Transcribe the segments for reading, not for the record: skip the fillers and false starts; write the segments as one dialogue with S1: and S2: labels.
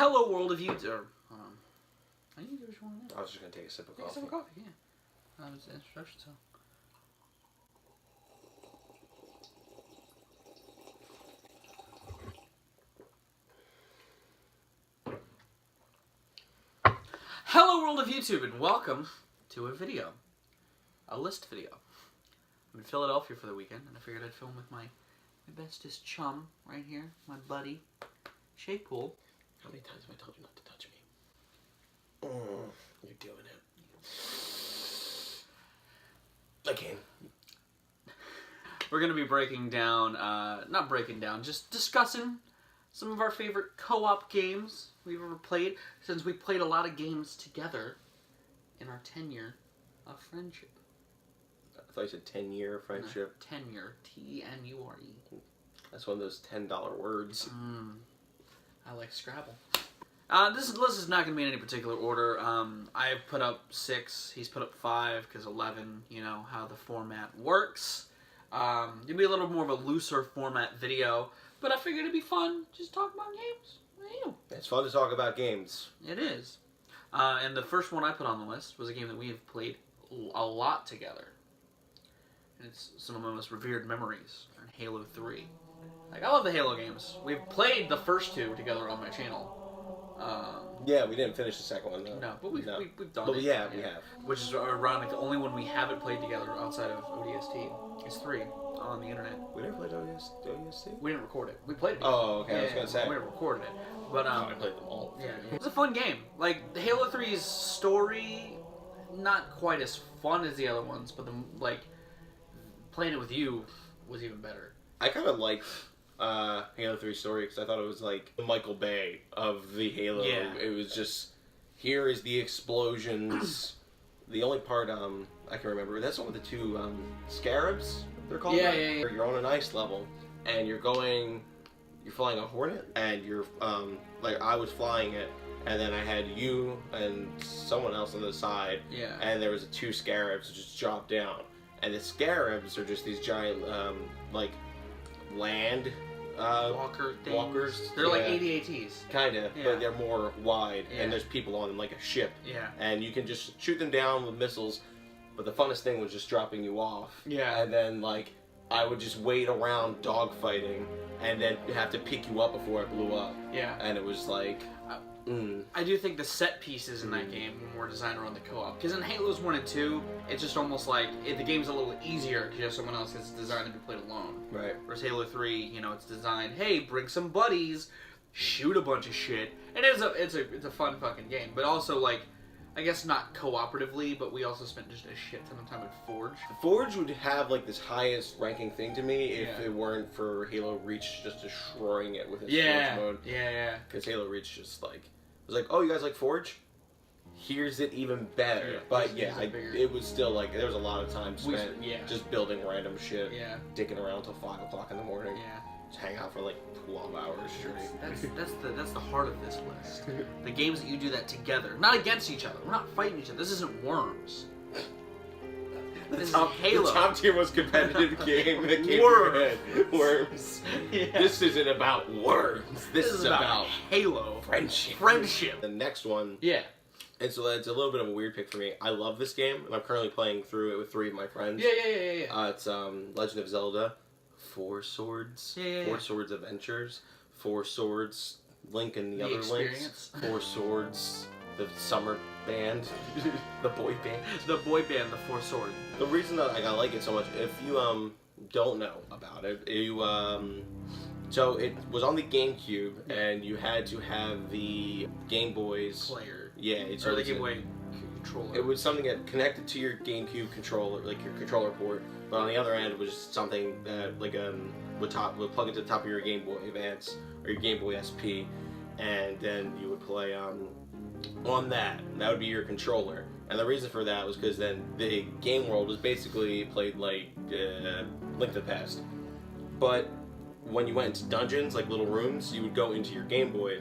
S1: Hello, world of YouTube. I need to do what you want to do.
S2: I was just gonna take a sip of coffee.
S1: Take a sip of coffee, yeah. That was the introduction, so. Hello, world of YouTube, and welcome to a video. A list video. I'm in Philadelphia for the weekend, and I figured I'd film with my bestest chum right here, my buddy, Shakepool.
S2: How many times have I told you not to touch me? You're doing it. Again.
S1: We're going to be breaking down, not breaking down, just discussing some of our favorite co-op games we've ever played, since we played a lot of games together in our tenure of friendship.
S2: I thought you said 10-year friendship.
S1: No, tenure. T-E-N-U-R-E.
S2: That's one of those $10 words.
S1: I like Scrabble. This list is not going to be in any particular order. I've put up 6. He's put up 5, because 11, you know, how the format works. It'll be a little more of a looser format video, but I figured it'd be fun just talk about games.
S2: It's fun to talk about games.
S1: It is. And the first one I put on the list was a game that we have played a lot together. And it's some of my most revered memories in Halo 3. Like, I love the Halo games. We've played the first 2 together on my channel.
S2: Yeah, we didn't finish the second one, though.
S1: No, but we've done
S2: but
S1: it.
S2: Yeah, we have.
S1: Which is ironic. The only one we haven't played together outside of ODST is 3 on the internet.
S2: We never played ODST?
S1: We didn't record it. We played it.
S2: Oh, okay. I was going to say.
S1: We didn't record it. But,
S2: I played them all.
S1: Yeah. It's a fun game. Like, the Halo 3's story, not quite as fun as the other ones, but, playing it with you was even better.
S2: I kind of liked Halo 3 story because I thought it was like the Michael Bay of the Halo.
S1: Yeah.
S2: It was just, here is the explosions. The only part I can remember, that's one with the 2 scarabs, they're called.
S1: Yeah.
S2: You're on an ice level, and you're flying a Hornet, and you're, like, I was flying it, and then I had you and someone else on the side,
S1: Yeah.
S2: and there was 2 scarabs that just dropped down. And the scarabs are just these giant, like, land walkers.
S1: They're like AT-ATs.
S2: Kind of,
S1: Yeah.
S2: but they're more wide,
S1: Yeah.
S2: and there's people on them like a ship.
S1: Yeah.
S2: And you can just shoot them down with missiles, but the funnest thing was just dropping you off.
S1: Yeah.
S2: And then, like, I would just wait around dogfighting, and then have to pick you up before I blew up.
S1: Yeah.
S2: And it was like...
S1: I do think the set pieces in that game were designed around the co-op. Because in Halos 1 and 2, it's just almost like the game's a little easier because you have someone else that's designed to be played alone.
S2: Right.
S1: Whereas Halo 3, you know, it's designed, hey, bring some buddies, shoot a bunch of shit. And it's a fun fucking game. But also, like, I guess not cooperatively, but we also spent just a shit ton of time at Forge.
S2: Forge would have, like, this highest ranking thing to me if
S1: Yeah.
S2: it weren't for Halo Reach just destroying it with its
S1: Yeah.
S2: Forge mode.
S1: Yeah.
S2: Because Halo Reach just, like, was like, oh, you guys like Forge? Here's it even better.
S1: Yeah,
S2: But
S1: here's
S2: yeah,
S1: it bigger.
S2: it was still, like, there was a lot of time spent
S1: Yeah.
S2: just building random shit,
S1: Yeah.
S2: dicking around till 5 o'clock in the morning.
S1: Yeah.
S2: Just hang out for, like, 12 hours straight.
S1: That's the heart of this list. The games that you do that together, not against each other. We're not fighting each other. This isn't Worms. This is Halo.
S2: The top tier most competitive game that came
S1: Worms.
S2: to your head. Worms.
S1: Yeah.
S2: This isn't about worms. This is about
S1: Halo.
S2: friendship. The next one.
S1: Yeah.
S2: And so it's a little bit of a weird pick for me. I love this game, and I'm currently playing through it with 3 of my friends.
S1: Yeah.
S2: It's Legend of Zelda, 4 Swords,
S1: Yeah.
S2: 4 Swords Adventures, 4 Swords, Link and the other
S1: Experience.
S2: Links, 4 Swords, the summer band, the boy band.
S1: The boy band, the 4 Sword.
S2: The reason that I like it so much, if you don't know about it, so it was on the GameCube, and you had to have the Game Boy's
S1: Player.
S2: Yeah, it's
S1: Or the Game Boy controller.
S2: It was something that connected to your GameCube controller, like your controller port, but on the other end, it was just something that would plug into the top of your Game Boy Advance or your Game Boy SP, and then you would play on that. That would be your controller. And the reason for that was because then the game world was basically played like Link to the Past. But when you went into dungeons, like little rooms, you would go into your Game Boy.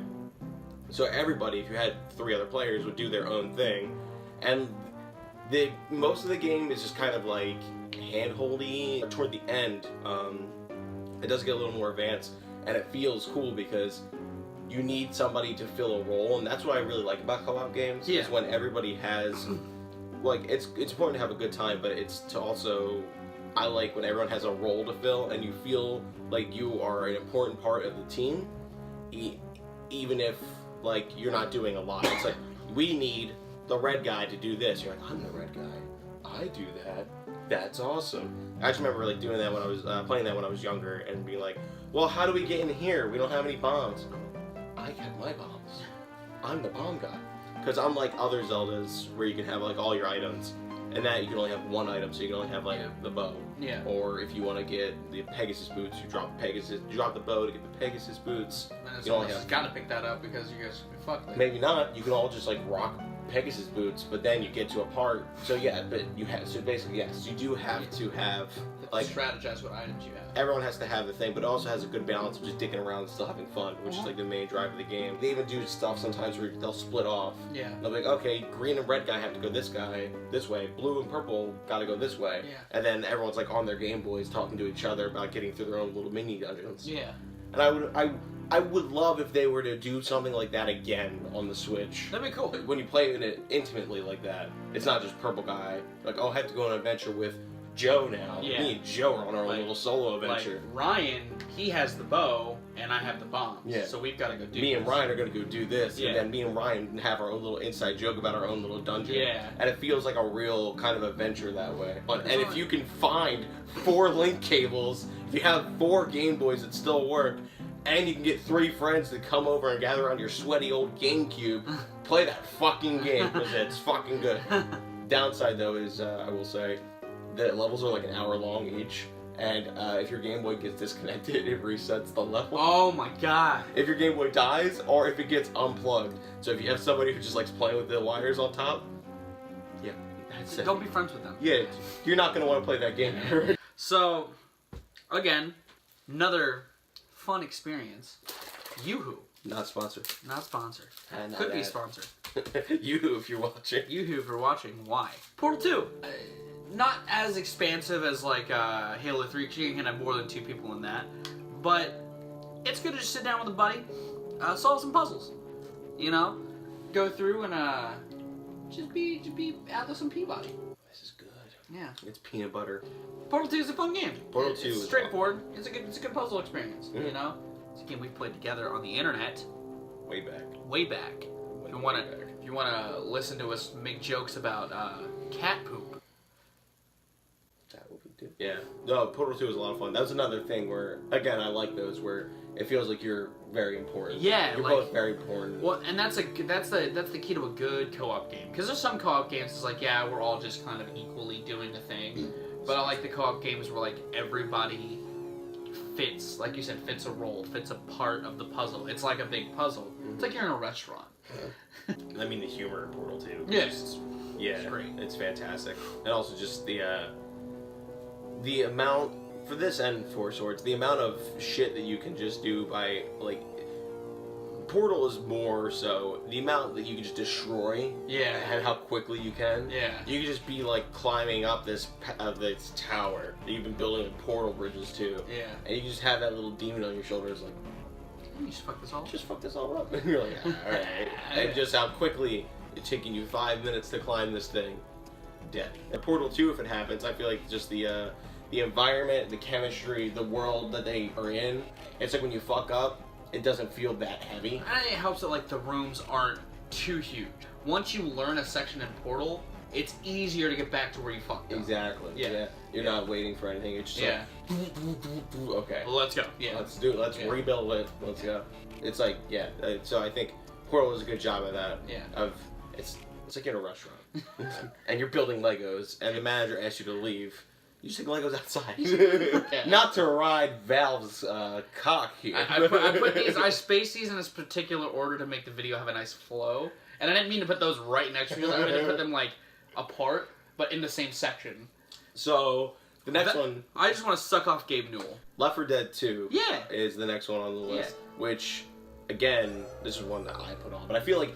S2: So everybody, if you had 3 other players, would do their own thing. And most of the game is just kind of like hand-holdy. Toward the end, it does get a little more advanced, and it feels cool because you need somebody to fill a role, and that's what I really like about co-op games.
S1: Yeah.
S2: Is when everybody has, like, it's important to have a good time, but it's to also, I like when everyone has a role to fill, and you feel like you are an important part of the team, even if, like, you're not doing a lot. It's like, we need the red guy to do this. You're like, I'm the red guy. I do that. That's awesome. I just remember, like, doing that when I was playing that when I was younger, and being like, well, how do we get in here? We don't have any bombs. I got my bombs. I'm the bomb guy. Because unlike other Zeldas where you can have like all your items, and that you can only have one item, so you can only have like the bow.
S1: Yeah.
S2: Or if you want to get the Pegasus boots, you drop the bow to get the Pegasus boots.
S1: And
S2: You only
S1: someone
S2: have
S1: got to pick that up because you guys can be fucked.
S2: maybe not. You can all just like rock Pegasus boots, but then you get to a part. So yeah, but you have so basically yes, you do have to have like
S1: strategize what items you have.
S2: everyone has to have the thing, but it also has a good balance of just dicking around and still having fun, which is like the main drive of the game. They even do stuff sometimes where they'll split off.
S1: Yeah.
S2: They'll be like, okay, green and red guy have to go this way, blue and purple gotta go this way.
S1: Yeah.
S2: And then everyone's like on their Game Boys talking to each other about getting through their own little mini dungeons.
S1: Yeah.
S2: And I would love if they were to do something like that again on the Switch.
S1: That'd be cool.
S2: When you play it intimately like that, it's not just purple guy. Like, oh, I have to go on an adventure with Joe now.
S1: Yeah.
S2: Me and Joe are on our own little solo adventure.
S1: Like Ryan, he has the bow, and I have the bombs.
S2: Yeah.
S1: So we've got to go do
S2: Me
S1: this.
S2: and Ryan are going to go do this,
S1: Yeah.
S2: and then me and Ryan have our own little inside joke about our own little dungeon.
S1: Yeah.
S2: And it feels like a real kind of adventure that way. And if
S1: fun.
S2: you can find 4 link cables, if you have 4 Game Boys that still work, and you can get 3 friends to come over and gather around your sweaty old GameCube, play that fucking game, because it's fucking good. Downside, though, is, I will say, the levels are like an hour long each, and if your Game Boy gets disconnected, it resets the level.
S1: Oh my god.
S2: If your Game Boy dies, or if it gets unplugged. So if you have somebody who just likes playing with the wires on top, yeah, that's it.
S1: Don't be friends with them.
S2: Yeah, you're not going to want to play that game ever.
S1: So, again, another fun experience. Yoo-hoo.
S2: Not sponsored.
S1: Not sponsored.
S2: And
S1: Could be sponsored.
S2: You, if you're watching.
S1: Yoo-hoo for watching. Why? Portal 2. Not as expansive as like Halo 3, 'cause you can have more than 2 people in that. But it's good to just sit down with a buddy, solve some puzzles. You know? Go through and just be Atlas and Peabody.
S2: This is good.
S1: Yeah.
S2: It's peanut butter.
S1: Portal 2 is a fun game.
S2: Portal 2
S1: it's
S2: is
S1: straightforward. It's a good puzzle experience.
S2: Mm-hmm.
S1: You know? It's a game we played together on the internet.
S2: Way back.
S1: Way back. If you wanna listen to us make jokes about cat poop.
S2: That what we do. Yeah. No, Portal 2 was a lot of fun. That was another thing where, again, I like those where it feels like you're very important.
S1: Yeah,
S2: you're
S1: like,
S2: both very important.
S1: Well, and that's the key to a good co-op game. Because there's some co-op games it's like, yeah, we're all just kind of equally doing a thing. But I like the co-op games where like everybody fits, like you said, fits a role, fits a part of the puzzle. It's like a big puzzle. It's like you're in a restaurant.
S2: I mean, the humor in Portal 2.
S1: Yes.
S2: Yeah,
S1: It's great.
S2: It's fantastic. And also just the amount, for this and Four Swords, the amount of shit that you can just do by, like, Portal is more so the amount that you can just destroy.
S1: Yeah.
S2: And how quickly you can.
S1: Yeah.
S2: You can just be, like, climbing up this tower that you've been building like, portal bridges to.
S1: Yeah.
S2: And you just have that little demon on your shoulders, like,
S1: You just fuck this all up.
S2: just fuck this all up. And you're like, alright. And just how quickly it's taking you 5 minutes to climb this thing. Dead. And Portal 2, if it happens, I feel like just the environment, the chemistry, the world that they are in, it's like when you fuck up, it doesn't feel that heavy.
S1: And it helps that like the rooms aren't too huge. Once you learn a section in Portal, it's easier to get back to where you fucked up.
S2: Exactly.
S1: Yeah.
S2: You're not waiting for anything. It's just like, okay.
S1: Well, let's go. Yeah.
S2: Let's do it. Let's rebuild it. Let's go. It's like, yeah. So I think Portal does a good job of that.
S1: Yeah.
S2: It's like in a restaurant. And you're building Legos, and the manager asks you to leave. You just take Legos outside.
S1: Yeah.
S2: Not to ride Valve's cock here.
S1: I put these. I spaced these in this particular order to make the video have a nice flow, and I didn't mean to put those right next to each other. I meant to put them like apart, but in the same section.
S2: So the next one,
S1: I just want to suck off Gabe Newell.
S2: Left 4 Dead 2,
S1: Yeah.
S2: is the next one on the list.
S1: Yeah.
S2: Which, again, this is one that I put on. But I feel like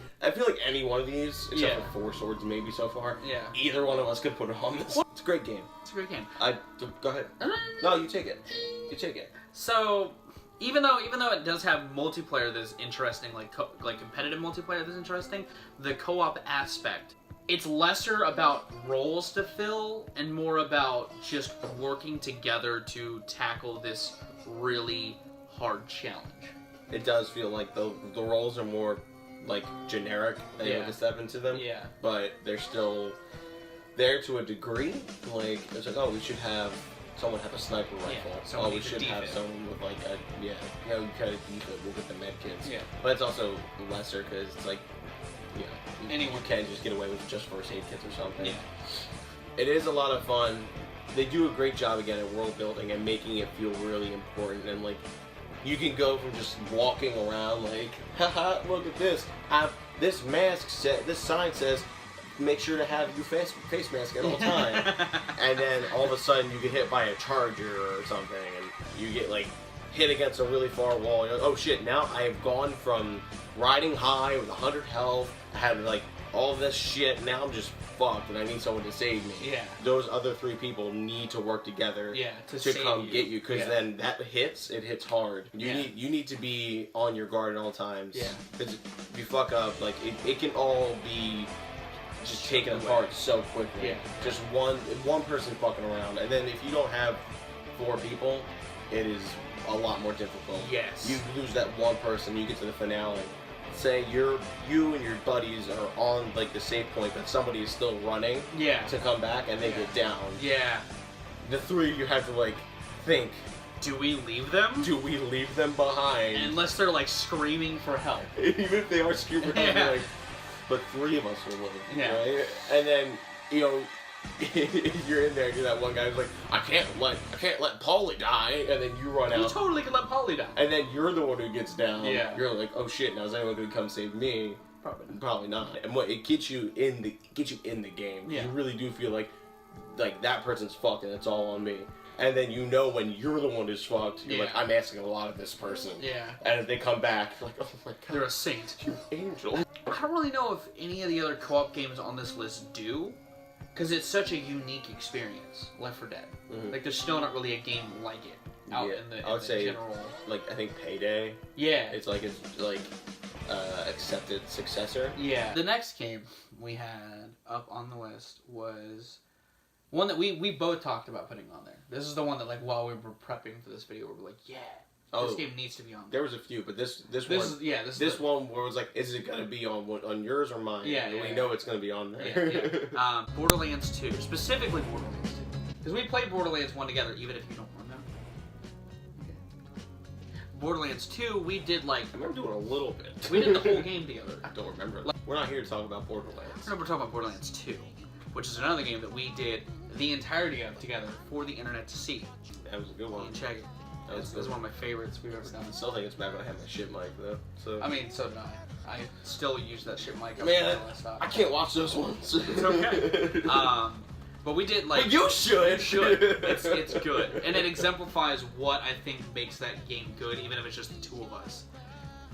S2: any one of these, except for Four Swords maybe so far, either one of us could put it on this. It's a great game.
S1: It's a great game.
S2: Go ahead. No, you take it. You take it.
S1: So, Even though it does have multiplayer that's interesting, like competitive multiplayer that's interesting, the co-op aspect, it's lesser about roles to fill and more about just working together to tackle this really hard challenge.
S2: It does feel like the roles are more like generic and you have to step into them.
S1: Yeah.
S2: But they're still there to a degree. Like it's like, oh, we should have someone have a sniper rifle.
S1: Yeah,
S2: oh, we should have someone with like a you kind of defib. We'll get the med kits.
S1: Yeah.
S2: But it's also lesser because it's like, anyone can just get away with just first aid kits or something.
S1: Yeah.
S2: It is a lot of fun. They do a great job again at world building and making it feel really important and like. You can go from just walking around like, haha, look at this. This sign says, make sure to have your face mask at all times. And then all of a sudden you get hit by a charger or something and you get like hit against a really far wall. You're like, oh shit, now I have gone from riding high with 100 health, I had like all this shit, now I'm just fucked and I need someone to save me.
S1: Yeah.
S2: Those other 3 people need to work together to come get you, because then that it hits hard. You need to be on your guard at all times.
S1: Yeah.
S2: Because if you fuck up, like it can all be just taken apart so quickly.
S1: Yeah.
S2: Just one person fucking around, and then if you don't have 4 people, it is a lot more difficult.
S1: Yes.
S2: You lose that one person, you get to the finale. Say you and your buddies are on like the save point, but somebody is still running to come back, and they get down.
S1: Yeah.
S2: The 3 of you have to like think.
S1: Do we leave them?
S2: Do we leave them behind?
S1: Unless they're like screaming for help.
S2: Even if they are screaming for help, like, but 3 of us will live.
S1: Yeah.
S2: Right? And then you're in there, and you're that one guy who's like, I can't let Paulie die, and then you run out.
S1: You totally can let Paulie die.
S2: And then you're the one who gets down.
S1: Yeah.
S2: You're like, oh shit, now is anyone gonna come save me? Probably not. And what it gets you in the game.
S1: Yeah.
S2: You really do feel like that person's fucked and it's all on me. And then when you're the one who's fucked, you're like, I'm asking a lot of this person.
S1: Yeah.
S2: And if they come back, you're like, oh my god.
S1: They're a saint.
S2: You angel.
S1: I don't really know if any of the other co-op games on this list do. Because it's such a unique experience, Left 4 Dead.
S2: Mm-hmm.
S1: Like, there's still not really a game like it out in the general...
S2: Like, I think Payday.
S1: Yeah.
S2: It's like accepted successor.
S1: Yeah. The next game we had up on the list was one that we both talked about putting on there. This is the one that, like, while we were prepping for this video, we were like, this game needs to be on there.
S2: There was a few, but this one where it was like, is it gonna be on yours or mine?
S1: Yeah,
S2: we know it's gonna be on there.
S1: Yeah. Borderlands 2, specifically Borderlands 2, because we played Borderlands 1 together, even if you don't remember. Borderlands 2, we did like...
S2: I remember doing a little bit.
S1: We did the whole game together.
S2: I don't remember. We're not here to talk about Borderlands.
S1: We're talking about Borderlands 2, which is another game that we did the entirety of together for the internet to see.
S2: That was a good one.
S1: And check it. This is one of my favorites we've ever done.
S2: I still think it's bad when I have my shit mic though. So
S1: I mean, so did I. I still use that shit mic.
S2: Man, I can't watch those ones.
S1: It's okay. But we did like.
S2: But you should.
S1: You should. It's good, and it exemplifies what I think makes that game good, even if it's just the 2 of us,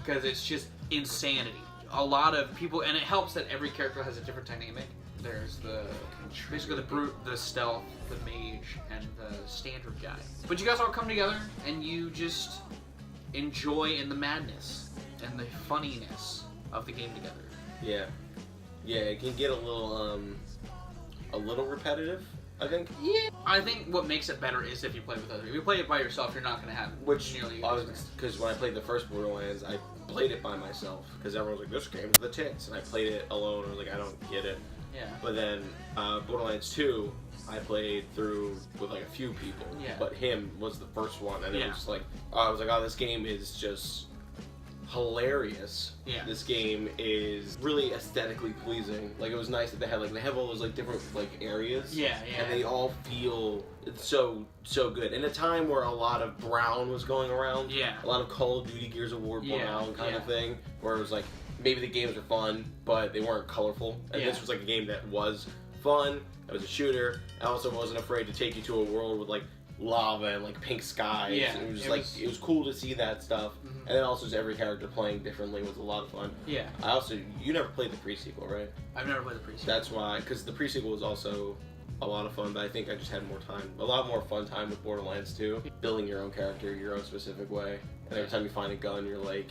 S1: because it's just insanity. A lot of people, and it helps that every character has a different dynamic. There's basically the brute, the stealth, the mage, and the standard guy. But you guys all come together and you just enjoy in the madness and the funniness of the game together.
S2: Yeah, it can get a little repetitive, I think.
S1: Yeah. I think what makes it better is if you play with others. If you play it by yourself, you're not going to have nearly.
S2: Because when I played the first Borderlands, I played it by myself because everyone was like, "This game's the tits," and I played it alone. I was like, "I don't get it."
S1: Yeah.
S2: But then Borderlands 2, I played through with like a few people.
S1: Yeah.
S2: But him was the first one, and it was just like, I was like, "Oh, this game is just hilarious."
S1: Yeah.
S2: This game is really aesthetically pleasing. Like, it was nice that they have all those like different like areas.
S1: Yeah.
S2: And they all feel so good. In a time where a lot of brown was going around.
S1: Yeah.
S2: A lot of Call of Duty Gears of War brown kind of thing, where it was like maybe the games were fun, but they weren't colorful. And this was like a game that was fun. It was a shooter. I also wasn't afraid to take you to a world with like lava and like pink skies.
S1: Yeah,
S2: it was it was cool to see that stuff. Mm-hmm. And then also just every character playing differently was a lot of fun.
S1: Yeah.
S2: You never played the pre-sequel, right?
S1: I've never played the pre-sequel.
S2: That's why, because the pre-sequel was also a lot of fun, but I think I just had a lot more fun time with Borderlands 2, building your own character your own specific way, and every time you find a gun, you're like,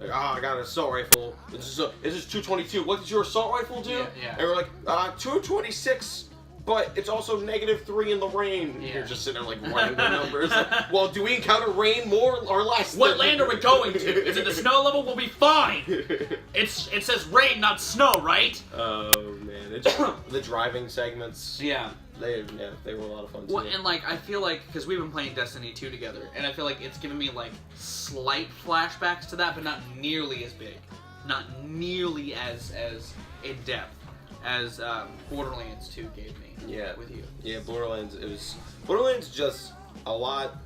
S2: oh, I got an assault rifle. This is 222. What does your assault rifle do?
S1: Yeah.
S2: And we're like, 226. But it's also -3 in the rain.
S1: Yeah.
S2: You're just sitting there like running the numbers. Like, well, do we encounter rain more or less?
S1: What land are we going to? Is it the snow level? We'll be fine. It says rain, not snow, right?
S2: Oh man, the driving segments.
S1: Yeah.
S2: They were a lot of fun too.
S1: Well, and like I feel like because we've been playing Destiny 2 together, and I feel like it's given me like slight flashbacks to that, but not nearly as big, not nearly as in depth as Borderlands 2 gave me.
S2: Yeah.
S1: With you.
S2: Yeah, Borderlands just a lot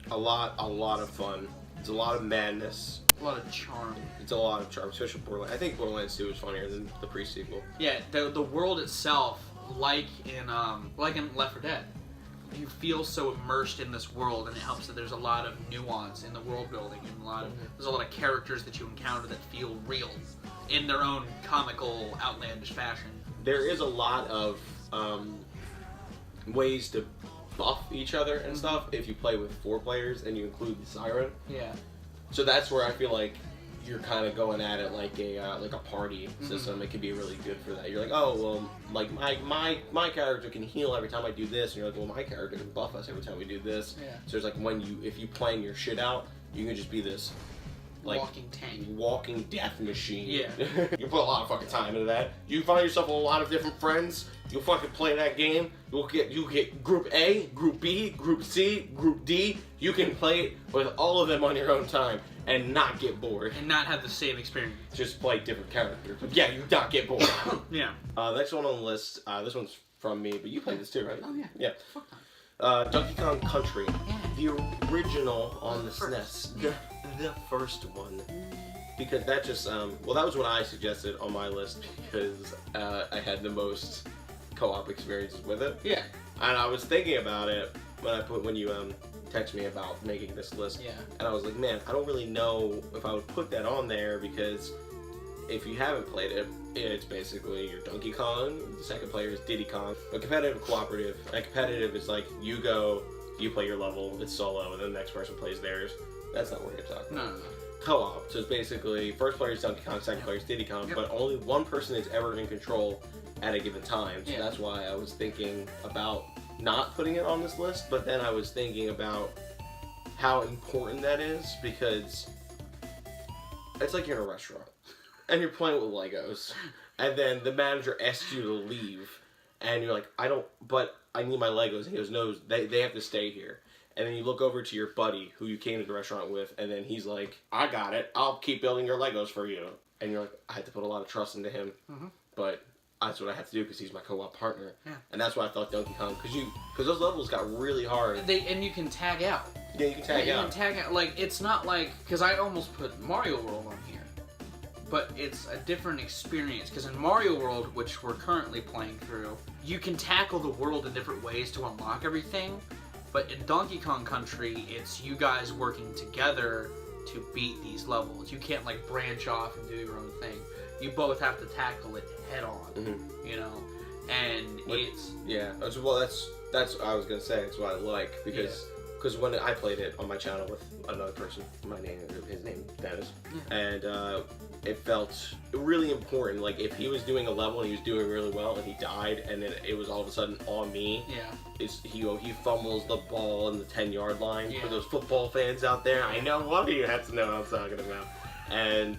S2: of fun. It's a lot of madness.
S1: A lot of charm.
S2: It's a lot of charm, especially Borderlands. I think Borderlands 2 is funnier than the pre-sequel.
S1: Yeah, the world itself, like in Left 4 Dead, you feel so immersed in this world, and it helps that there's a lot of nuance in the world building, and there's a lot of characters that you encounter that feel real in their own comical, outlandish fashion.
S2: There is a lot of ways to buff each other and stuff if you play with 4 players and you include the siren.
S1: Yeah.
S2: So that's where I feel like you're kind of going at it like a party system. It can be really good for that. You're like, oh well, like my character can heal every time I do this, and you're like, well, my character can buff us every time we do this.
S1: Yeah.
S2: So there's like if you plan your shit out, you can just be this like
S1: walking tank,
S2: walking death machine.
S1: Yeah.
S2: You put a lot of fucking time into that. You find yourself with a lot of different friends. You'll fucking play that game. You get Group A, Group B, Group C, Group D. You can play it with all of them on your own time and not get bored.
S1: and not have the same experience.
S2: Just play different characters. But yeah, you not get bored.
S1: Yeah.
S2: Next one on the list. This one's from me, but you played this too, right?
S1: Oh yeah.
S2: Yeah.
S1: Fuck no.
S2: Donkey Kong Country.
S1: Yeah.
S2: The original on the
S1: First.
S2: SNES. The first one. Because that just, well, that was what I suggested on my list because I had the most co-op experiences with it.
S1: Yeah.
S2: And I was thinking about it when you text me about making this list.
S1: Yeah.
S2: And I was like, man, I don't really know if I would put that on there because if you haven't played it, it's basically your Donkey Kong, the second player is Diddy Kong. But competitive, cooperative. And competitive is like you go, you play your level, it's solo, and then the next person plays theirs. That's not what you're talking about.
S1: No.
S2: Co-op. So it's basically first player is Donkey Kong, second player is Diddy Kong, but only one person is ever in control at a given time. So that's why I was thinking about not putting it on this list, but then I was thinking about how important that is because it's like you're in a restaurant and you're playing with Legos and then the manager asks you to leave and you're like, but I need my Legos. And he goes, no, they have to stay here. And then you look over to your buddy who you came to the restaurant with, and then he's like, I got it. I'll keep building your Legos for you. And you're like, I had to put a lot of trust into him. But that's what I had to do because he's my co-op partner.
S1: Yeah.
S2: And that's why I thought Donkey Kong, because those levels got really hard.
S1: And you can tag out.
S2: Yeah, you can tag out.
S1: You can tag out. Like, it's not like, because I almost put Mario World on here. But it's a different experience, because in Mario World, which we're currently playing through, you can tackle the world in different ways to unlock everything. But in Donkey Kong Country, it's you guys working together to beat these levels. You can't like branch off and do your own thing. You both have to tackle it head on, you know. And it's
S2: well, that's what I was gonna say. It's what I like because when I played it on my channel with another person, his name Dennis, and it felt really important. Like if he was doing a level and he was doing really well and he died, and then it was all of a sudden on me. Yeah. He fumbles the ball in the 10-yard line for those football fans out there. I know one of you has to know what I'm talking about. And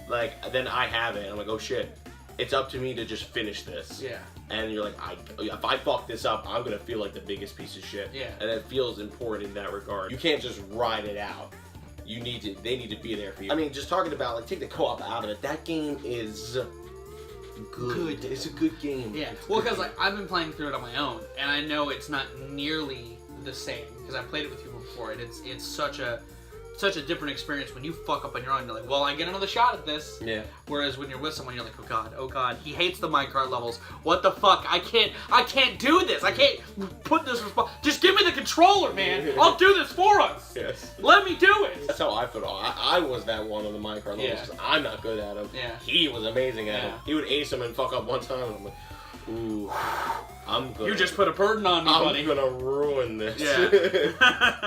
S2: like then I have it. And I'm like, oh shit, it's up to me to just finish this. Yeah. And you're like, if I fuck this up, I'm gonna feel like the biggest piece of shit. Yeah. And it feels important in that regard. You can't just ride it out. They need to be there for you. I mean, just talking about like take the co-op out of it. That game is good. It's a good game.
S1: Yeah. Well, because like I've been playing through it on my own, and I know it's not nearly the same because I played it with you before, and it's such a different experience when you fuck up on your own. You're like, well, I get another shot at this. Yeah. Whereas when you're with someone, you're like, oh god, he hates the minecart levels. What the fuck? I can't do this. I can't put this. Just give me the controller, man. I'll do this for us. Yes. Let me do it.
S2: That's how I felt. I was that one on the minecart levels because I'm not good at him. Yeah. He was amazing at it. He would ace him and fuck up one time. And I'm like, Ooh. I'm gonna...
S1: You just put a burden on me, buddy.
S2: I'm gonna ruin this.
S1: Yeah.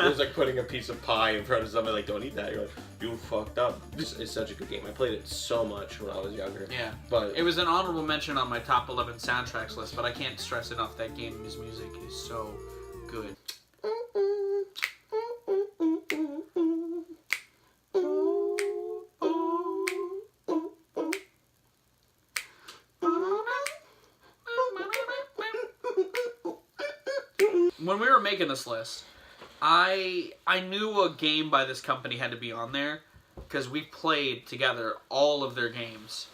S2: It's like putting a piece of pie in front of somebody like, don't eat that. You're like, you fucked up. It's such a good game. I played it so much when I was younger.
S1: Yeah.
S2: But
S1: it was an honorable mention on my top 11 soundtracks list, but I can't stress enough that game's music is so good. When we were making this list, I knew a game by this company had to be on there because we played together all of their games.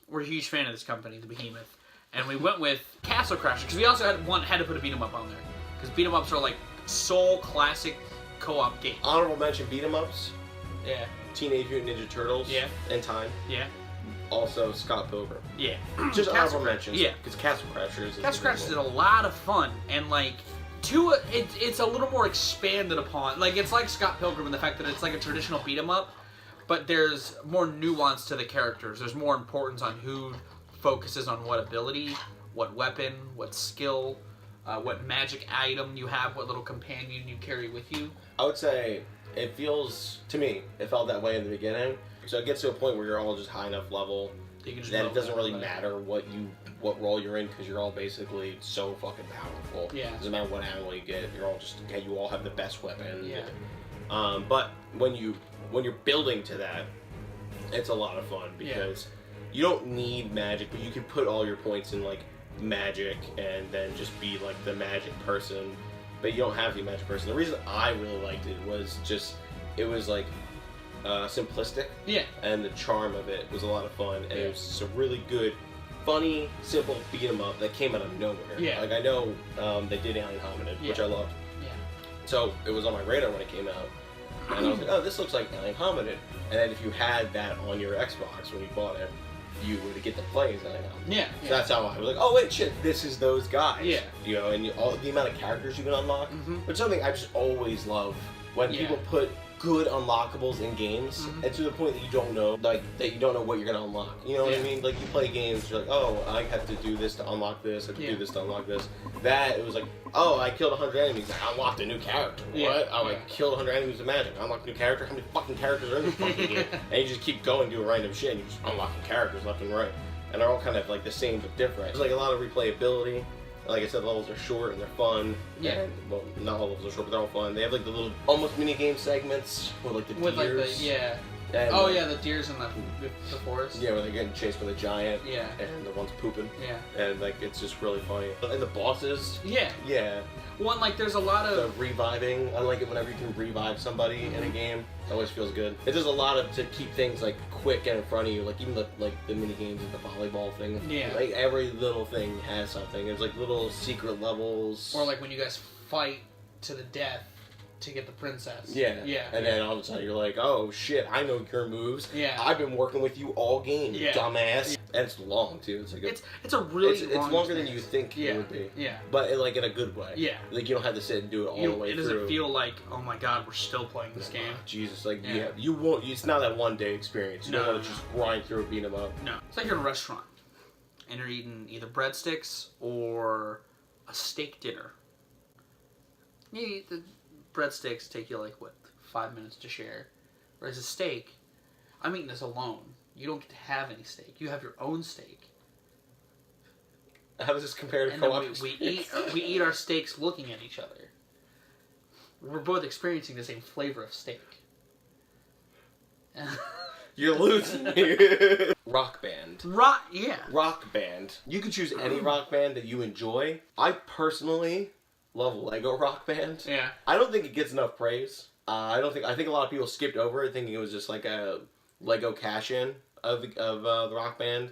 S1: We're a huge fan of this company, the Behemoth, and we went with Castle Crashers because we also had to put a beat 'em up on there because beat 'em ups are like soul classic co-op games.
S2: Honorable mention beat 'em ups.
S1: Yeah.
S2: Teenage Mutant Ninja Turtles.
S1: Yeah.
S2: In time.
S1: Yeah.
S2: Also Scott Pilgrim.
S1: Yeah.
S2: Just honorable mentions.
S1: Yeah.
S2: Because Castle Crashers.
S1: Castle Crashers is a lot of fun, and like, it's a little more expanded upon. Like, it's like Scott Pilgrim in the fact that it's like a traditional beat 'em up, but there's more nuance to the characters. There's more importance on who focuses on what ability, what weapon, what skill, what magic item you have, what little companion you carry with you.
S2: I would say it feels, to me, it felt that way in the beginning. So it gets to a point where you're all just high enough level that it doesn't really matter what role you're in because you're all basically so fucking powerful.
S1: Yeah.
S2: Doesn't matter what animal you get, you're all just you all have the best weapon.
S1: Yeah.
S2: But when you're building to that, it's a lot of fun because you don't need magic, but you can put all your points in like magic and then just be like the magic person. But you don't have to be a magic person. The reason I really liked it was just it was like simplistic.
S1: Yeah.
S2: And the charm of it was a lot of fun, and it was just a really good, funny, simple beat 'em up that came out of nowhere.
S1: Yeah.
S2: Like I know they did Alien Hominid, which I loved.
S1: Yeah.
S2: So it was on my radar when it came out, and I was like, oh, this looks like Alien Hominid. And then if you had that on your Xbox when you bought it, you would get to play as Alien Hominid.
S1: Yeah.
S2: So that's how I was like, oh wait, shit, this is those guys.
S1: Yeah.
S2: You know, and all the amount of characters you can unlock, which is something I just always love when people put good unlockables in games, and to the point that you don't know, like, that you don't know what you're gonna unlock. You know what I mean? Like, you play games, you're like, oh, I have to do this to unlock this, I have to do this to unlock this. That, it was like, oh, I killed 100 enemies, I unlocked a new character. What? Oh, I killed 100 enemies with magic, I unlocked a new character? How many fucking characters are in this fucking game? And you just keep going doing random shit, and you just unlocking characters left and right. And they're all kind of like the same but different. There's like a lot of replayability. Like I said, the levels are short and they're fun.
S1: Yeah.
S2: And, well, not all levels are short, but they're all fun. They have like the little, almost mini game segments with like the deers.
S1: Like the deers in the forest.
S2: Yeah, where they're getting chased by the giant.
S1: Yeah.
S2: And the one's pooping.
S1: Yeah.
S2: And like it's just really funny. And the bosses.
S1: Yeah.
S2: Yeah.
S1: One, like, there's a lot of...
S2: The reviving. I like it whenever you can revive somebody in a game. It always feels good. It does a lot to keep things like quick and in front of you. Like even the mini games, like the volleyball thing.
S1: Yeah.
S2: Like every little thing has something. There's like little secret levels.
S1: Or like when you guys fight to the death to get the princess.
S2: Yeah.
S1: Yeah.
S2: And then all of a sudden you're like, oh shit, I know your moves.
S1: Yeah.
S2: I've been working with you all game, you dumbass. And it's long too. It's like
S1: it's a really
S2: it's longer than you think it would be.
S1: Yeah.
S2: But like in a good way.
S1: Yeah.
S2: Like you don't have to sit and do it all the way through.
S1: It doesn't feel like, oh my god, we're still playing this game.
S2: Jesus, like you won't. It's not that one day experience. You don't want to just grind through and beat them up.
S1: No. It's like you're in a restaurant and you're eating either breadsticks or a steak dinner. You eat the breadsticks take you like 5 minutes to share, whereas a steak, I'm eating this alone. You don't get to have any steak. You have your own steak.
S2: How does this compare to co-op?
S1: We eat our steaks looking at each other. We're both experiencing the same flavor of steak.
S2: You're losing me. Rock band.
S1: Yeah.
S2: Rock band. You can choose any rock band that you enjoy. I personally love Lego Rock Band.
S1: Yeah.
S2: I don't think it gets enough praise. I think a lot of people skipped over it, thinking it was just like a Lego cash-in of the Rock Band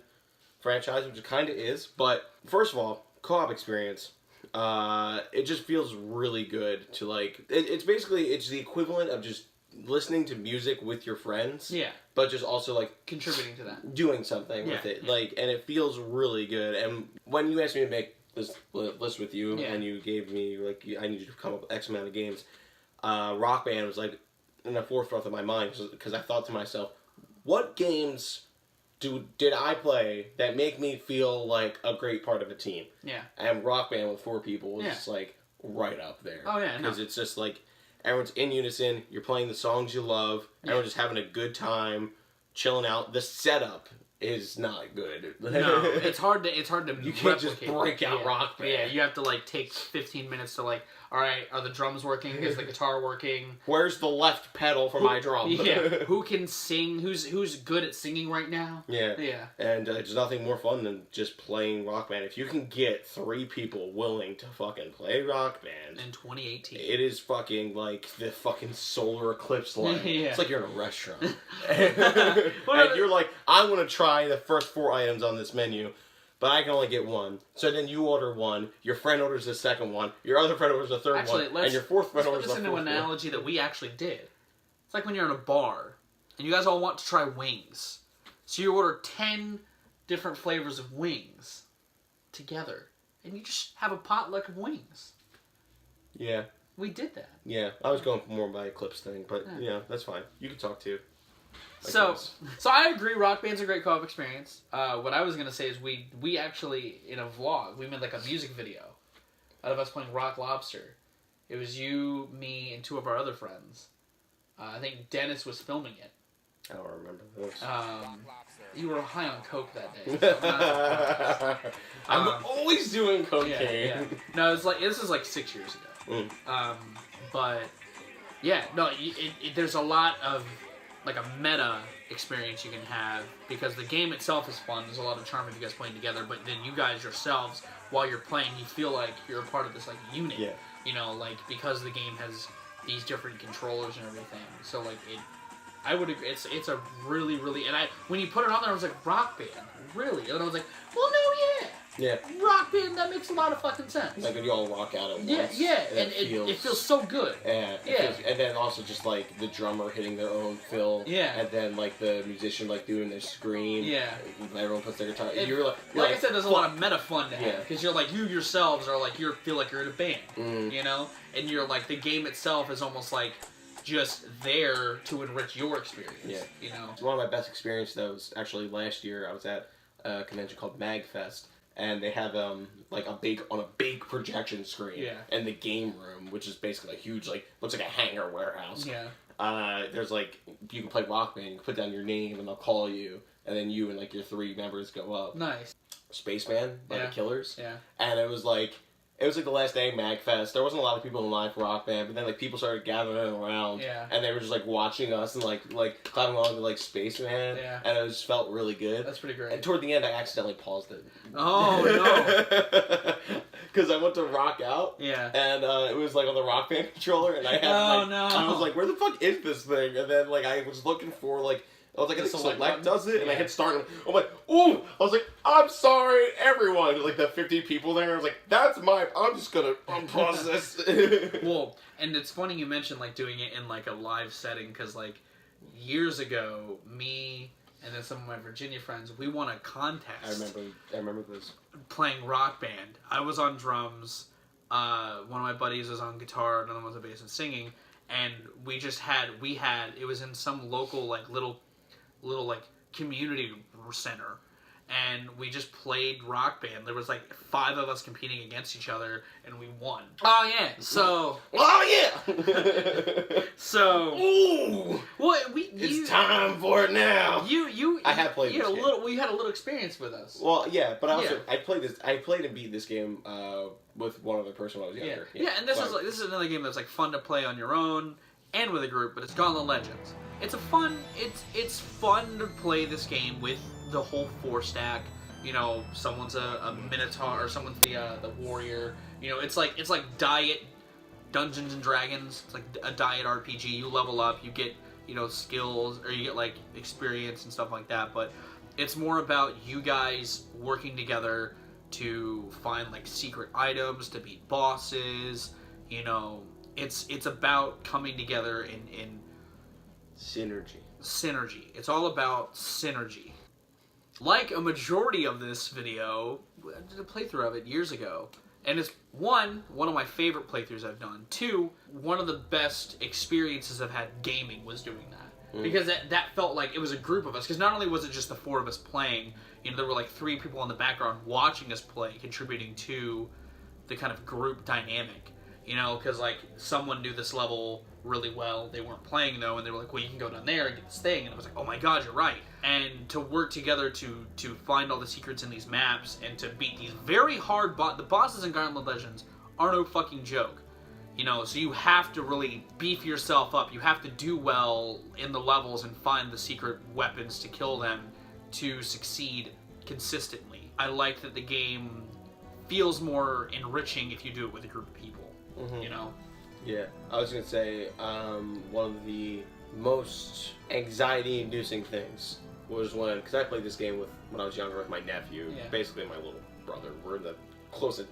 S2: franchise, which it kind of is. But first of all, co-op experience. It just feels really good to like. It's the equivalent of just listening to music with your friends.
S1: Yeah.
S2: But just also like
S1: contributing to that,
S2: doing something with it, like, and it feels really good. And when you asked me to make this list with you, and you gave me like, I need you to come up with X amount of games. Rock Band was like in the forefront of my mind because I thought to myself, what games did I play that make me feel like a great part of a team?
S1: Yeah.
S2: And Rock Band with 4 people was
S1: Yeah.
S2: just like right up there.
S1: Oh yeah,
S2: Because it's just like everyone's in unison. You're playing the songs you love.
S1: Yeah.
S2: Everyone's just having a good time, chilling out. The setup is not good.
S1: No, it's hard to
S2: You can't just break out Rock Band.
S1: Yeah, you have to like take 15 minutes to like, all right, are the drums working? Is the guitar working?
S2: Where's the left pedal for my drum?
S1: Yeah, who can sing? Who's good at singing right now?
S2: Yeah.
S1: Yeah.
S2: And there's nothing more fun than just playing Rock Band. If you can get 3 people willing to fucking play Rock Band
S1: In 2018.
S2: it is fucking like the fucking solar eclipse line.
S1: Yeah.
S2: It's like you're in a restaurant. And you're like, I want to try the first 4 items on this menu, but I can only get 1. So then you order 1, your friend orders the second one, your other friend orders the third one, and your fourth friend orders the fourth one.
S1: Let's put this into an analogy that we actually did. It's like when you're in a bar, and you guys all want to try wings. So you order 10 different flavors of wings together, and you just have a potluck of wings.
S2: Yeah.
S1: We did that.
S2: Yeah, I was going more by Eclipse thing, but yeah, that's fine. You can talk too.
S1: So I agree. Rock Band's a great co-op experience. What I was gonna say is we actually in a vlog we made like a music video out of us playing Rock Lobster. It was you, me, and 2 of our other friends. I think Dennis was filming it.
S2: I don't remember this.
S1: You were high on coke that day. So I'm not surprised.
S2: I'm always doing cocaine.
S1: Yeah. No, it's like this is like 6 years ago. But yeah, no, there's a lot of like a meta experience you can have because the game itself is fun. There's a lot of charm of you guys playing together, but then you guys yourselves, while you're playing, you feel like you're a part of this like unit.
S2: Yeah.
S1: You know, like because the game has these different controllers and everything. So like I would agree. It's a really and when you put it on there, I was like Rock Band, really, and I was like, well, no, yeah.
S2: Yeah.
S1: Rock Band, that makes a lot of fucking sense.
S2: Like when you all rock out at once.
S1: Yeah, and it feels so good.
S2: Yeah. And then also just like the drummer hitting their own fill.
S1: Yeah.
S2: And then like the musician like doing their scream.
S1: Yeah.
S2: Everyone puts their guitar.
S1: Like I said, there's a lot of meta fun to have because you're like you yourselves are like feel like you're in a band, you know, and you're like the game itself is almost like just there to enrich your experience.
S2: Yeah.
S1: You know.
S2: One of my best experiences though was actually last year. I was at a convention called MagFest. And they have like a big projection screen in the game room, which is basically a huge looks like a hangar warehouse.
S1: Yeah.
S2: There's like you can play Rock Band, you can put down your name and they'll call you, and then you and like your 3 members go up.
S1: Nice.
S2: Spaceman by the Killers.
S1: Yeah.
S2: And it was like the last day of MagFest. There wasn't a lot of people in line for Rock Band, but then like people started gathering around, and they were just like watching us and like climbing along to like Spaceman, and it just felt really good.
S1: That's pretty great.
S2: And toward the end, I accidentally paused it.
S1: Oh no!
S2: Because I went to rock out, and it was like on the Rock Band controller, and I had I was like, where the fuck is this thing? And then like I was looking for like. I was like, a select does it, and I hit start, and I'm like, ooh! I was like, I'm sorry, everyone! Like, the 50 people there, I was like, that's I'm just gonna unpause this.
S1: Well, and it's funny you mentioned, like, doing it in, like, a live setting, because, like, years ago, me and then some of my Virginia friends, we won a contest.
S2: I remember this. Playing
S1: Rock Band. I was on drums, one of my buddies was on guitar, another one was on bass and singing, and we had, it was in some local, like, little like community center, and we just played Rock Band. There was like 5 of us competing against each other, and we won. Oh yeah! So.
S2: Oh yeah!
S1: So.
S2: Ooh!
S1: Well,
S2: it's time for it now.
S1: I
S2: have played this game.
S1: We had a little experience with us.
S2: Well, yeah, but I played and beat this game with one other person when I was younger.
S1: Yeah, and this is another game that's like fun to play on your own and with a group, but it's Gauntlet Legends. It's fun to play this game with the whole 4 stack. You know, someone's a Minotaur or someone's the warrior. You know, it's like diet Dungeons and Dragons. It's like a diet RPG. You level up, you get skills, or you get like experience and stuff like that. But it's more about you guys working together to find like secret items, to beat bosses. You know, it's about coming together in Synergy. It's all about synergy. Like a majority of this video, I did a playthrough of it years ago. And it's one of my favorite playthroughs I've done. 2, one of the best experiences I've had gaming was doing that. because that felt like it was a group of us. Because not only was it just the 4 of us playing, you know, there were like 3 people in the background watching us play, contributing to the kind of group dynamic. You know, because like someone knew this level really well, they weren't playing though, and they were like, well, you can go down there and get this thing, and I was like, oh my god, you're right. And to work together to find all the secrets in these maps and to beat these very hard the bosses in Gauntlet Legends are no fucking joke. You know, so you have to really beef yourself up. You have to do well in the levels and find the secret weapons to kill them to succeed consistently. I like that the game feels more enriching if you do it with a group of people. You know?
S2: Yeah. I was going to say, one of the most anxiety-inducing things was because I played this game when I was younger with my nephew, basically my little brother. We're that close in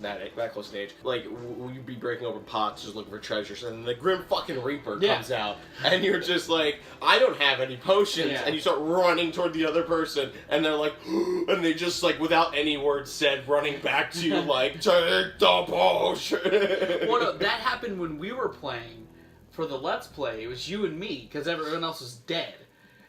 S2: age. Like, we'd be breaking open pots just looking for treasures, and then the Grim fucking Reaper comes out, and you're just like, I don't have any potions, and you start running toward the other person, and they're like, and they just, like, without any words said, running back to you, like, take the potion!
S1: Well, no, that happened when we were playing for the Let's Play. It was you and me, because everyone else was dead.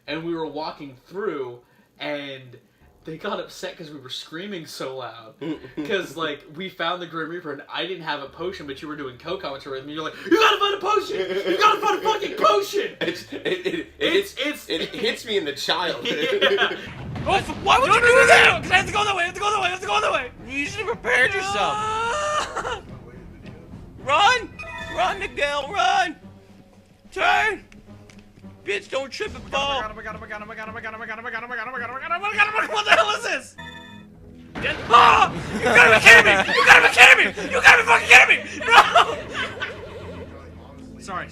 S1: And we were walking through, and they got upset because we were screaming so loud. Because, like, we found the Grim Reaper, and I didn't have a potion, but you were doing co-commentary with me. You're like, you gotta find a potion! You gotta find a fucking potion!
S2: It hits me in the childhood.
S3: Oh, why would you do that? Because I have to go that way, I have to go that way, I have to go that way! You should have prepared yourself! Run! Run, Miguel, run! Turn! Bitch, don't trip and fall! What the hell is this? Ah! You gotta be kidding me! You gotta be kidding me! You gotta be fucking kidding me! No! Sorry.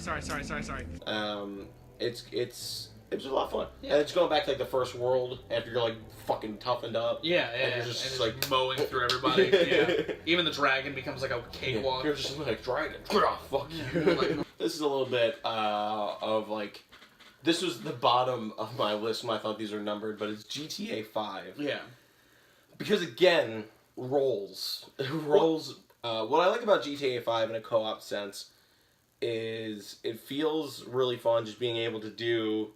S2: It's just a lot of fun. And it's going back to like the first world after you're like fucking toughened up.
S1: And you're just like mowing through everybody. Even the dragon becomes like a cakewalk.
S2: You're just like, dragon, fuck you. This is a little bit of like, this was the bottom of my list when I thought these were numbered, but it's GTA 5.
S1: Yeah.
S2: Because again, rolls. What I like about GTA 5 in a co-op sense is it feels really fun just being able to do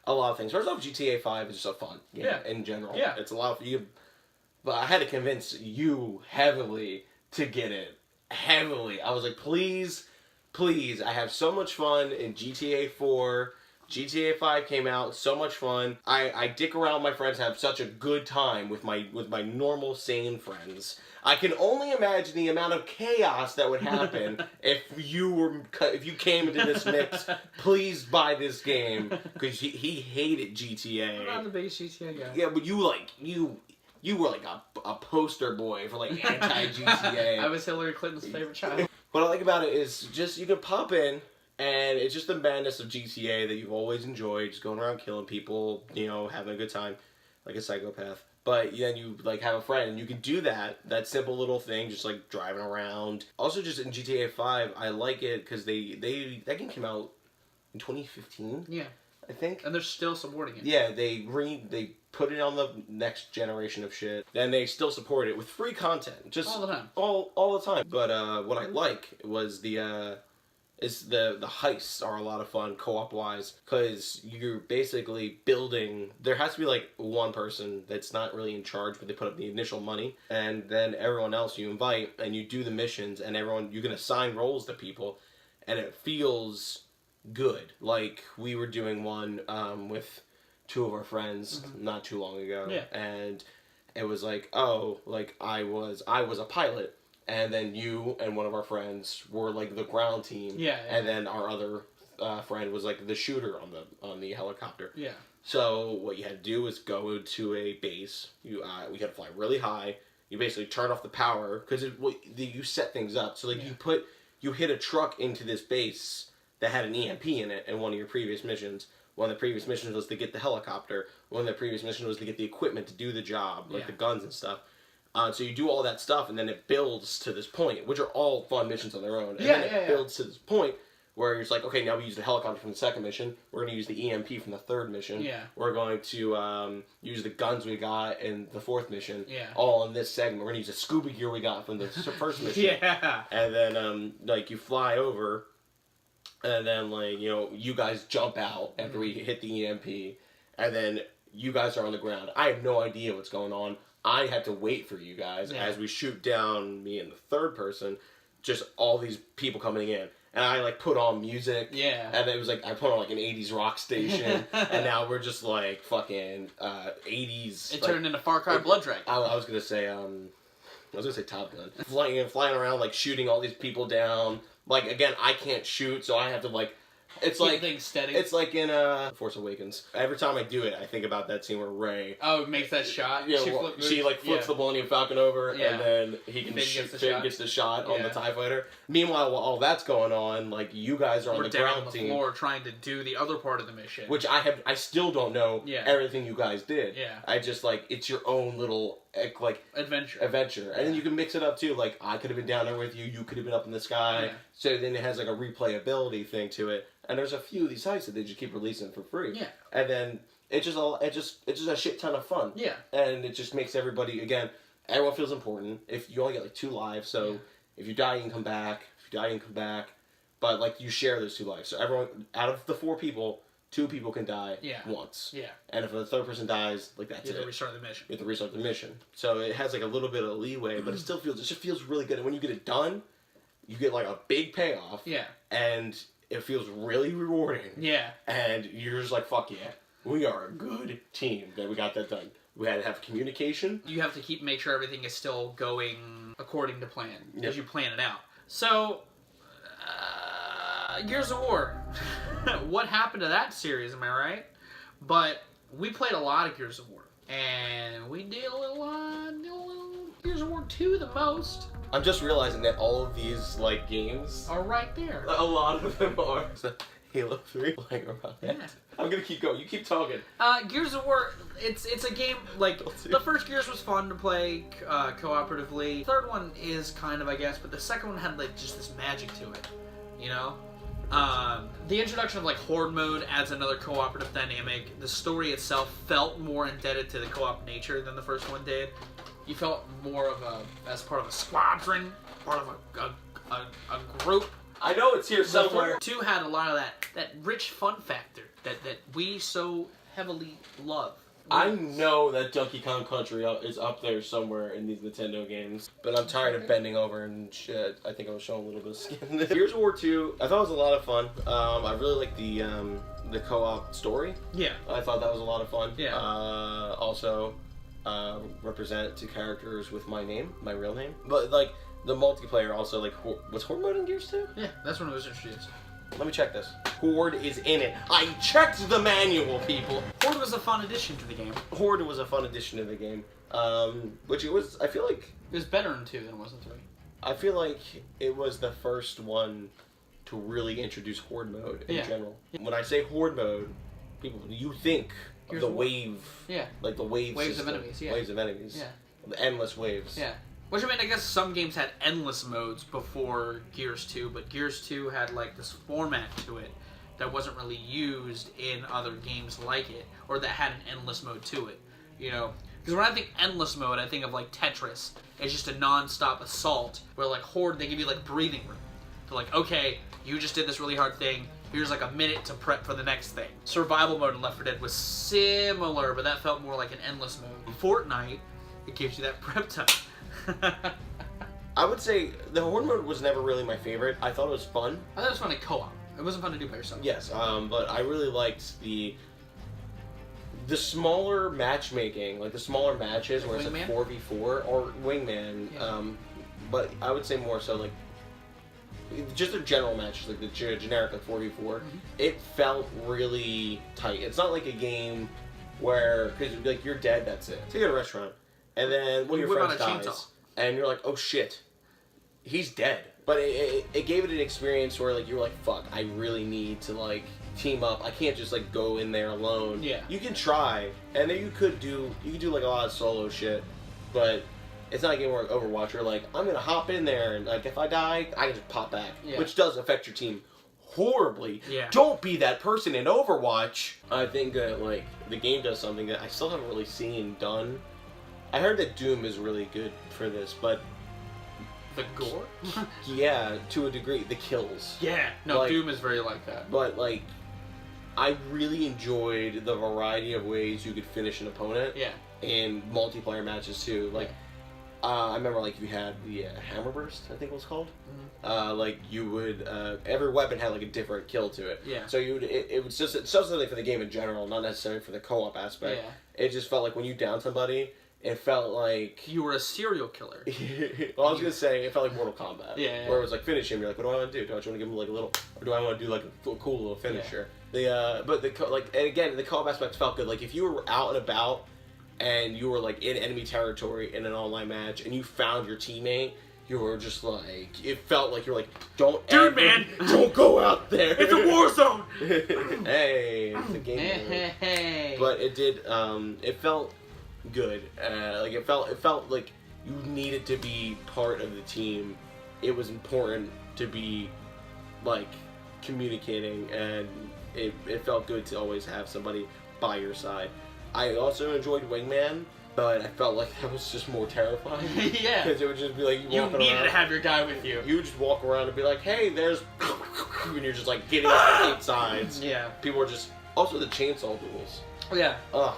S2: a lot of things. First off, GTA 5 is just a fun game in general. Yeah. It's a lot of you. But I had to convince you heavily to get it. Heavily. I was like, please, I have so much fun in GTA 4. GTA 5 came out, so much fun. I dick around with my friends, have such a good time with my normal, sane friends. I can only imagine the amount of chaos that would happen if you came into this mix. Please buy this game, because he hated GTA.
S1: I'm not the biggest GTA guy.
S2: Yeah, but you were like a poster boy for like anti-GTA.
S1: I was Hillary Clinton's favorite child.
S2: What I like about it is just you can pop in, and it's just the madness of GTA that you've always enjoyed, just going around killing people, you know, having a good time, like a psychopath. But then you, like, have a friend, and you can do that simple little thing, just, like, driving around. Also, just in GTA 5, I like it, because that game came out in 2015?
S1: Yeah.
S2: I think.
S1: And they're still supporting it.
S2: Yeah, they put it on the next generation of shit, and they still support it with free content. Just
S1: all the time.
S2: All the time. But, what I like was the heists are a lot of fun co-op wise, because you're basically building. There has to be like one person that's not really in charge, but they put up the initial money, and then everyone else you invite, and you do the missions, and you can assign roles to people, and it feels good. Like we were doing one with 2 of our friends not too long ago, and it was like, oh, like I was a pilot. And then you and one of our friends were like the ground team. And then our other friend was like the shooter on the helicopter. Yeah. So what you had to do was go to a base. We had to fly really high. You basically turn off the power because you set things up. So like you hit a truck into this base that had an EMP in it in one of your previous missions. One of the previous missions was to get the helicopter. One of the previous missions was to get the equipment to do the job, like the guns and stuff. So you do all that stuff, and then it builds to this point, which are all fun missions on their own. And then it builds to this point where it's like, okay, now we use the helicopter from the second mission. We're going to use the EMP from the third mission. Yeah. We're going to use the guns we got in the fourth mission. Yeah. All in this segment. We're going to use the scuba gear we got from the first mission. And then, like, you fly over, and then like you guys jump out after we hit the EMP, and then you guys are on the ground. I have no idea what's going on. I had to wait for you guys as we shoot down me and the third person, just all these people coming in. And I like put on music. Yeah. And it was like I put on like an 80s rock station. And now we're just like fucking 80s.
S1: It turned into Far Cry Blood Dragon.
S2: I was gonna say Top Gun. Flying around like shooting all these people down. Like again, I can't shoot, so I have to like It's
S1: keep
S2: like
S1: things steady.
S2: It's like in Force Awakens. Every time I do it, I think about that scene where Rey.
S1: Oh, makes that shot.
S2: Yeah, she like flips the Millennium Falcon over, and then Finn gets the shot on the TIE fighter. Meanwhile, while all that's going on, like you guys are on the ground team,
S1: floor trying to do the other part of the mission,
S2: which I still don't know everything you guys did.
S1: Yeah,
S2: I just like it's your own little like adventure, and then you can mix it up too. Like I could have been down there with you, you could have been up in the sky. So then it has like a replayability thing to it. And there's a few of these sites that they just keep releasing for free. Yeah. And then it's just a shit ton of fun. Yeah. And it just makes everybody everyone feels important. If you only get like 2 lives, so if you die you can come back. But like you share those 2 lives. So everyone out of the 4 people, 2 people can die once. Yeah. And if the third person dies, like that's it.
S1: You have to restart the mission.
S2: You have to restart the mission. So it has like a little bit of leeway, but it just feels really good. And when you get it done, you get like a big payoff. Yeah. And it feels really rewarding. Yeah. And you're just like, fuck yeah. We are a good team that we got that done. We had to have communication. You
S1: have to make sure everything is still going according to plan as you plan it out. So, Gears of War. What happened to that series, am I right? But we played a lot of Gears of War. And we did a little Gears of War 2 the most.
S2: I'm just realizing that all of these like games
S1: are right there.
S2: A lot of them are. Halo 3. Like around that. I'm gonna keep going. You keep talking.
S1: Gears of War. It's a game like the first Gears was fun to play cooperatively. The third one is kind of, I guess, but the second one had like just this magic to it. You know. The introduction of like Horde mode adds another cooperative dynamic. The story itself felt more indebted to the co-op nature than the first one did. You felt more of as part of a squadron, part of a group.
S2: I know it's here somewhere.
S1: 2 had a lot of that rich fun factor that we so heavily love.
S2: I know that Donkey Kong Country is up there somewhere in these Nintendo games, but I'm tired of bending over and shit. I think I was showing a little bit of skin. Gears of War 2, I thought it was a lot of fun. I really liked the co-op story. Yeah. I thought that was a lot of fun. Yeah. Also, represent 2 characters with my real name. But like the multiplayer also, like was Horde mode in Gears 2?
S1: Yeah, that's when it was introduced.
S2: Let me check this. Horde is in it. I checked the manual, people.
S1: Horde was a fun addition to the game.
S2: Horde was a fun addition to the game. Which it was, I feel like...
S1: It was better in 2 than it was in 3.
S2: I feel like it was the first one to really introduce Horde mode in general. Yeah. When I say Horde mode, people, you think of the wave. Yeah. Like the waves
S1: of enemies, yeah.
S2: Waves of enemies. Yeah. The endless waves.
S1: Yeah. Which, I mean, I guess some games had endless modes before Gears 2, but Gears 2 had, like, this format to it that wasn't really used in other games like it, or that had an endless mode to it, you know? Because when I think endless mode, I think of, like, Tetris. It's just a non-stop assault, where, like, Horde, they give you, like, breathing room. They're like, okay, you just did this really hard thing, here's, like, a minute to prep for the next thing. Survival mode in Left 4 Dead was similar, but that felt more like an endless mode. Fortnite, it gives you that prep time.
S2: I would say the Horde mode was never really my favorite. I thought it was fun.
S1: I thought it was fun to co-op. It wasn't fun to do by yourself.
S2: Yes, but I really liked the smaller matchmaking, like the smaller matches where it's like 4v4 or Wingman. Yeah. But I would say more so like just the general matches, like the generic like 4v4. Mm-hmm. It felt really tight. It's not like a game where because like you're dead, that's it. So you go to a restaurant. And then one of your friends dies, and you're like, oh shit, he's dead. But it gave it an experience where like you were like, fuck, I really need to like team up. I can't just like go in there alone. Yeah. You can try, and then you could do like a lot of solo shit, but it's not a game where Overwatch you're like, I'm gonna hop in there and like if I die, I can just pop back, which does affect your team horribly. Yeah. Don't be that person in Overwatch. I think that like the game does something that I still haven't really seen done. I heard that Doom is really good for this, but
S1: The gore?
S2: Yeah, to a degree. The kills.
S1: Yeah. No,
S2: Like-
S1: Doom is very like that.
S2: But, like, I really enjoyed the variety of ways you could finish an opponent
S1: Yeah.
S2: in multiplayer matches, too. Like, I remember, like, you had the Hammer Burst, I think it was called. Like, you would, every weapon had, like, a different kill to it.
S1: Yeah.
S2: So you would, it was just, it's something for the game in general, not necessarily for the co-op aspect.
S1: Yeah.
S2: It just felt like when you down somebody, it felt like...
S1: You were a serial killer.
S2: Well, I was gonna say, it felt like Mortal Kombat.
S1: Yeah.
S2: Where it was like, finish him, you're like, what do I want to do? Do I just want to give him, like, a little... Or do I want to do, like, a cool little finisher? Yeah. And again, the co-op aspect felt good. Like, if you were out and about, and you were, like, in enemy territory in an online match, and you found your teammate, you were just like, it felt like you were like, don't don't go out there.
S3: It's a war zone.
S2: Hey, it's a game.
S1: Hey.
S2: But it did, it felt good. Like, it felt like you needed to be part of the team. It was important to be, like, communicating, and it felt good to always have somebody by your side. I also enjoyed Wingman, but I felt like that was just more terrifying.
S1: Yeah.
S2: Because it would just be like
S1: You
S2: walking
S1: needed
S2: around.
S1: to have your guy with you.
S2: You would just walk around and be like, hey, there's... and you're just like getting off 8 sides.
S1: Yeah.
S2: People were just... Also the chainsaw duels.
S1: Yeah.
S2: Ugh.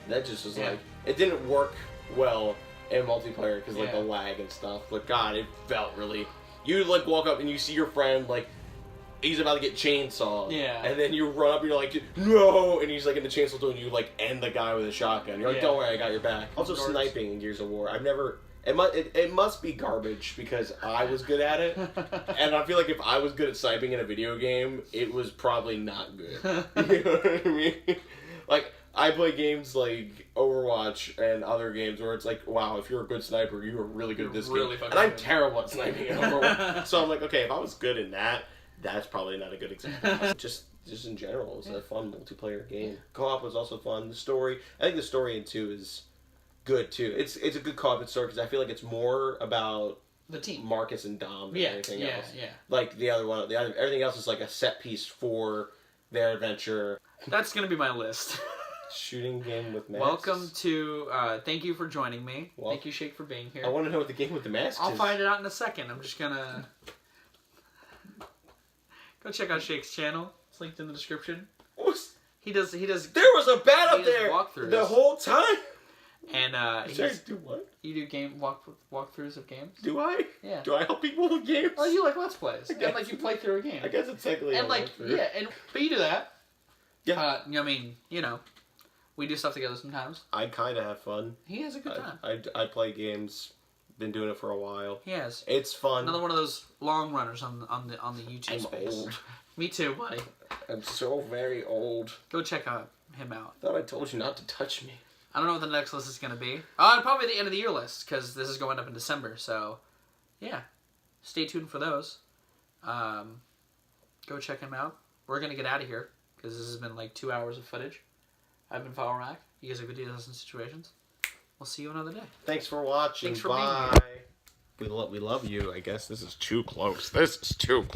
S2: That just was
S1: Yeah.
S2: like... It didn't work well in multiplayer because like
S1: Yeah.
S2: the lag and stuff. But God, it felt really... You like walk up and you see your friend like... He's about to get chainsawed.
S1: Yeah.
S2: And then you run up and you're like, no! And he's like in the chainsaw duel and you like end the guy with a shotgun. You're like,
S1: Yeah.
S2: don't worry, I got your back. Also
S1: Guards.
S2: sniping in Gears of War. I've never... It must be garbage because I was good at it. And I feel like if I was good at sniping in a video game, it was probably not good. You know what I mean? Like, I play games like Overwatch and other games where it's like, wow, if you're a good sniper, you are really good at this
S1: really
S2: game.
S1: fucking
S2: And I'm
S1: good.
S2: terrible at sniping in Overwatch. So I'm like, okay, if I was good in that, that's probably not a good example. Just in general, it was a fun multiplayer game. Co-op was also fun. The story, I think the story in 2 is good too. It's a good co-op story because I feel like it's more about
S1: The team.
S2: Marcus and Dom than
S1: Yeah.
S2: anything
S1: Yeah.
S2: else.
S1: Yeah.
S2: Like the other one, everything else is like a set piece for their adventure.
S1: That's gonna be my list.
S2: Shooting game with masks.
S1: Welcome to. Thank you for joining me.
S2: Well,
S1: Thank you, Shake, for being here.
S2: I want to know what the game with the masks
S1: I'll
S2: is.
S1: find it out in a second. I'm just gonna go check out Shake's channel. It's linked in the description. He does.
S2: There was a bat
S1: He
S2: up
S1: does
S2: there
S1: walkthroughs.
S2: the whole time.
S1: And
S2: Sorry, do what?
S1: you do game walkthroughs of games.
S2: Do I?
S1: Yeah.
S2: Do I help people with games?
S1: Oh, you like Let's Plays,
S2: I
S1: and
S2: guess.
S1: like you play through a game.
S2: I guess it's technically
S1: And
S2: a
S1: like
S2: walkthrough.
S1: yeah, but you do that.
S2: Yeah.
S1: I mean, you know, we do stuff together sometimes.
S2: I kind of have fun.
S1: He has a good time.
S2: I play games. Been doing it for a while.
S1: He has.
S2: It's fun.
S1: Another one of those long runners on the YouTube
S2: I'm
S1: space.
S2: old.
S1: Me too, buddy.
S2: I'm so very old.
S1: Go check him out.
S2: Thought I told you not to touch me.
S1: I don't know what the next list is going to be. Probably the end of the year list, because this is going up in December. So, yeah. Stay tuned for those. Go check him out. We're going to get out of here, because this has been like 2 hours of footage. I've been Foul Rack. You guys have been videos and situations. We'll see you another day.
S2: Thanks for watching.
S1: Thanks for
S2: Bye.
S1: being
S2: We love you. I guess this is too close. This is too close.